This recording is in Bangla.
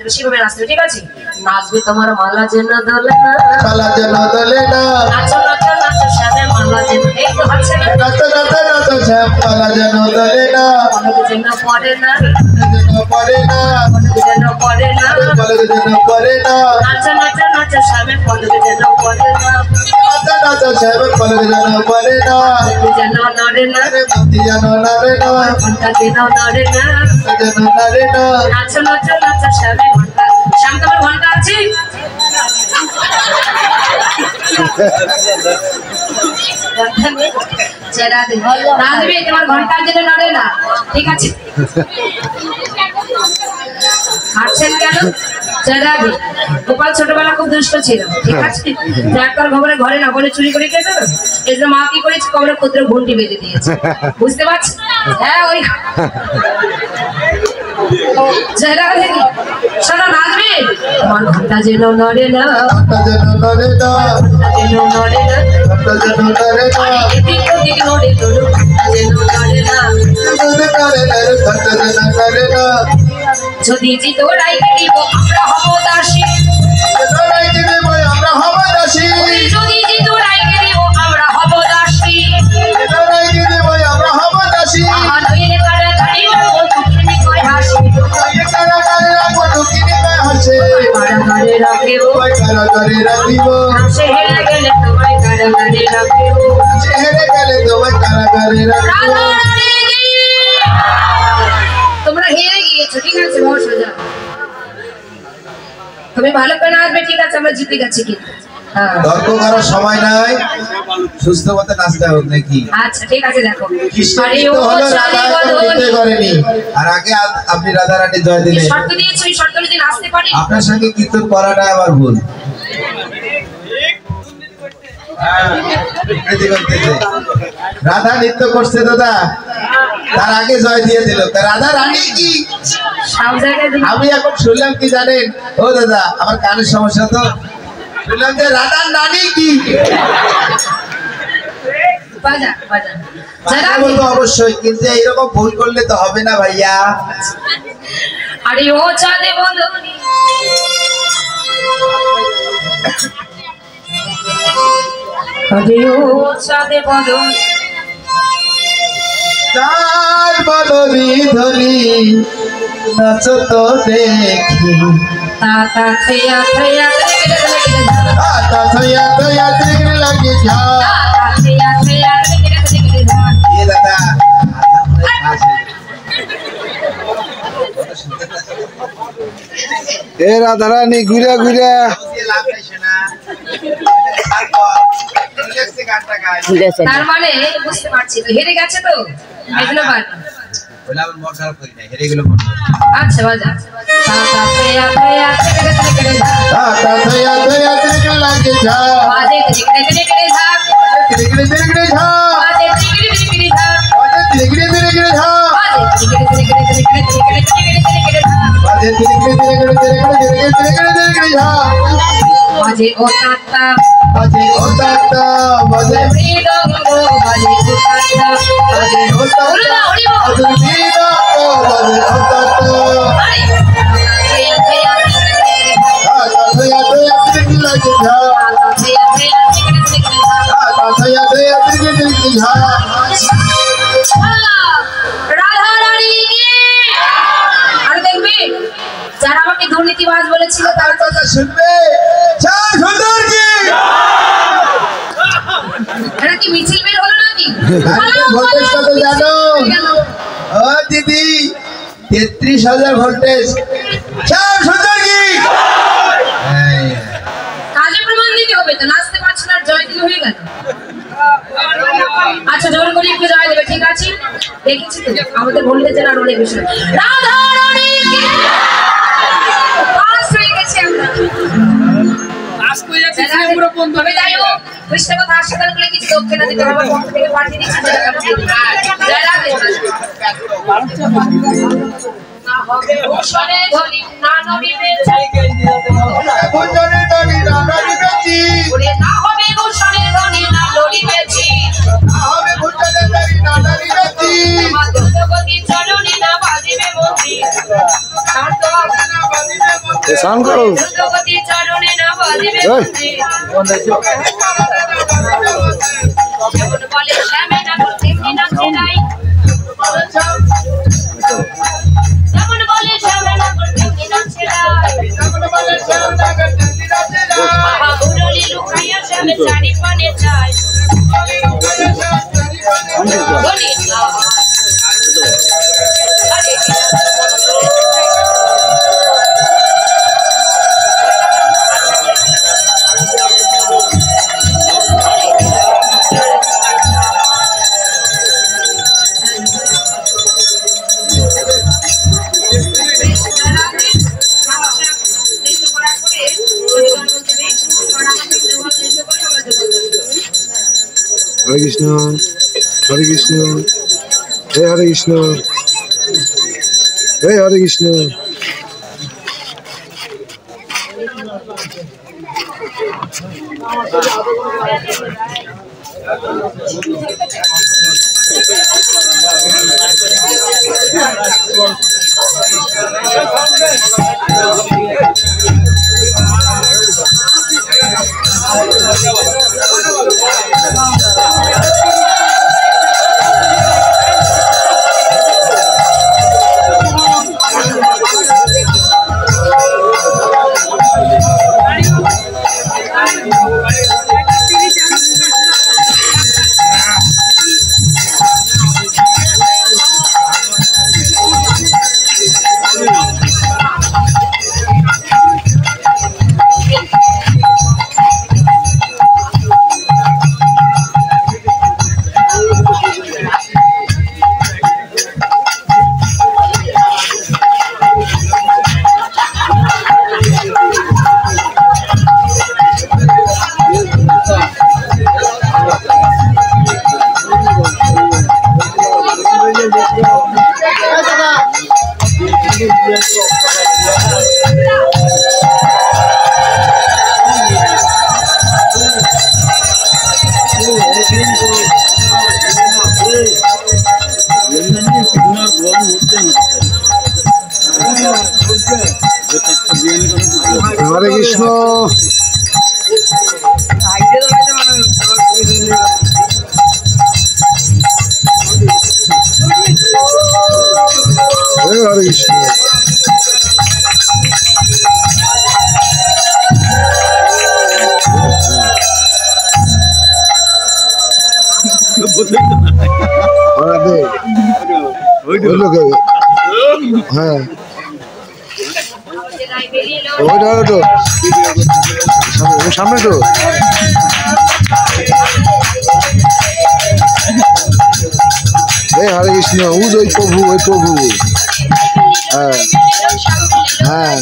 সেভাবে নাচতে ঠিক আছে নাচবে তোমার মালা যেন দোলে না মালা যেন দোলে না নাচো নাচো নাচো শ্যামে মালা যেন এই তো হচ্ছে না নাচো নাচো নাচো শ্যাম মালা যেন দোলে না পলক যেন পড়ে না যেন পড়ে না পলক যেন পড়ে না পলক যেন পড়ে না নাচো নাচো নাচো শ্যামে পলক যেন পড়ে না নাচো নাচো শ্যাম পলক যেন পড়ে না যেন নড়ে না মতি যেন নড়ে না ঘন্টা যেন নড়ে না যেন নড়ে না নাচো নাচো নাচো শ্যামে ঘন্টা শ্যাম তোমার ঘন্টা আছে নাচবে তোমার ঘন্টার জন্য নড়ে না ঠিক আছে হাঁটছেন কেন চেরাবে গোপাল ছোটবেলা খুব দুষ্ট ছিল ঠিক আছে যার খবরে ঘরে না বলে চুরি করে খেতে এই জন্য মা কি করেছে কবরে ক্ষুদ্র ঘন্টি বেঁধে দিয়েছে বুঝতে পারছি হ্যাঁ ওই চেরাবে শোনো নাচবে তোমার ঘন্টা যেন নড়ে না যেন নড়ে না যেন নড়ে না যেন নড়ে না এদিক ওদিক নড়ে তোর যেন নড়ে না যদি জিতো রাইতে দিব আমরা হব দাসী আমরা হব দাসী যদি জিতো রাইতে দিব আমরা হব দাসী আমরা হব দাসী আমার হইলে কারা গাড়ি রাখবো তুমি কই হাসি কারা গাড়ি রাখবো তুমি কই হাসি কারা গাড়ি রাখিব কারা গাড়ি রাখিব সে হেরে গেলে তোমায় কারা গাড়ি রাখিব সে হেরে গেলে তোমায় কারা গাড়ি রাখিব তোমরা হেরে গিয়েছো ঠিক আছে বহু সোজা তুমি ভালো করে নাচবে ঠিক আছে আমরা জিতে গেছি কিন্তু তর্ক করার সময় নাই সুস্থ মতে নাচতে হবে নাকি আচ্ছা ঠিক আছে দেখো আর আগে আপনি রাধা রানী জয় দিলেন শর্ত দিয়েছো এই শর্ত অনুযায়ী নাচতে পারি আপনার সঙ্গে কীর্তন করাটা আমার ভুল রাধা নৃত্য করছে দাদা তার আগে জয় দিয়ে দিল রাধা রানী কি আমি এখন শুনলাম কি জানেন ও দাদা আমার কানের সমস্যা তো শুনলাম যে রাধার রানী কি অবশ্যই কিন্তু এরকম ভুল করলে তো হবে না ভাইয়া আরে ও চাঁদে বদনি আরে ও চাঁদে বদনি চাঁদ বদনি ধনি নাচো তো দেখি তাতা থয়া থয়া তাতা থয়া থয়া দেখে লাগে যা তাতা থয়া থয়া এ দাদা এ রাধা রানী ঘুরে ঘুরে তার মানে বুঝতে পারছি তো হেরে গেছে তো এগুলো পারবে আচ্ছা বাজা তাতা থয়া থয়া তাতা থয়া থয়া দেখে লাগে যা বাজে টিকড়ে টিকড়ে ঝা টিকড়ে টিকড়ে ঝা বাজে টিকড়ে টিকড়ে ঝা টিকড়ে টিকড়ে ঝা বাজে টিকড়ে টিকড়ে টিকড়ে টিকড়ে ঝা বাজে টিকড়ে টিকড়ে টিকড়ে ঝা বাজে ও তাতা বাজে ও তাতা বাজে মৃদঙ্গ বাজে ও তাতা বাজে ও তাতা বাজে মৃদঙ্গ বাজে ও তাতা তাতা থয়া থয়া দেখে লাগে যা তাতা থয়া থয়া দেখে ঝা রাধা রানী কি আর দেখবি যারা আমাকে দুর্নীতিবাজ বলেছিল তার কথা শুনবে চার সুন্দর কি এটা কি মিছিল বের হলো নাকি ভোল্টেজ কত জানো ও দিদি 33,000 ভোল্টেজ চার সুন্দর কি কাজে প্রমাণ দিতে হবে তো নাচতে পারছি না জয় দিলে হয়ে গেল আচ্ছা জোর করে একটু জয় দেবে ঠিক আছে দেখেছি তো আমাদের ভোল্টেজের আর অনেক বিষয় রাধা রানী কি পাস হয়ে গেছে আমরা পাস করে যাচ্ছে পুরো বন্ধ হবে যাই হোক কৃষ্ণ কথা হাসপাতাল বলে কিছু দক্ষিণা দিতে হবে পক্ষ থেকে পাঠিয়ে দিচ্ছি জয় রাধে না হবে ভূষণে ধনি না নড়িবে ভূষণে ধনি না নড়িবে ওরে না হবে ভূষণে ধনি না নড়িবেছি না হবে ভূষণে ধনি না নড়িবে মাধুরগতি চলনি না বাজিবে মতি শান্ত না বাজিবে মতি স্নান করো হরে কৃষ্ণ হরে কৃষ্ণ হে হরে কৃষ্ণ হে হরে কৃষ্ণ হরে কৃষ্ণ হরে কৃষ্ণ হ্যাঁ ওইটা সামনে তো হরে কৃষ্ণ ওই প্রভু হ্যাঁ হ্যাঁ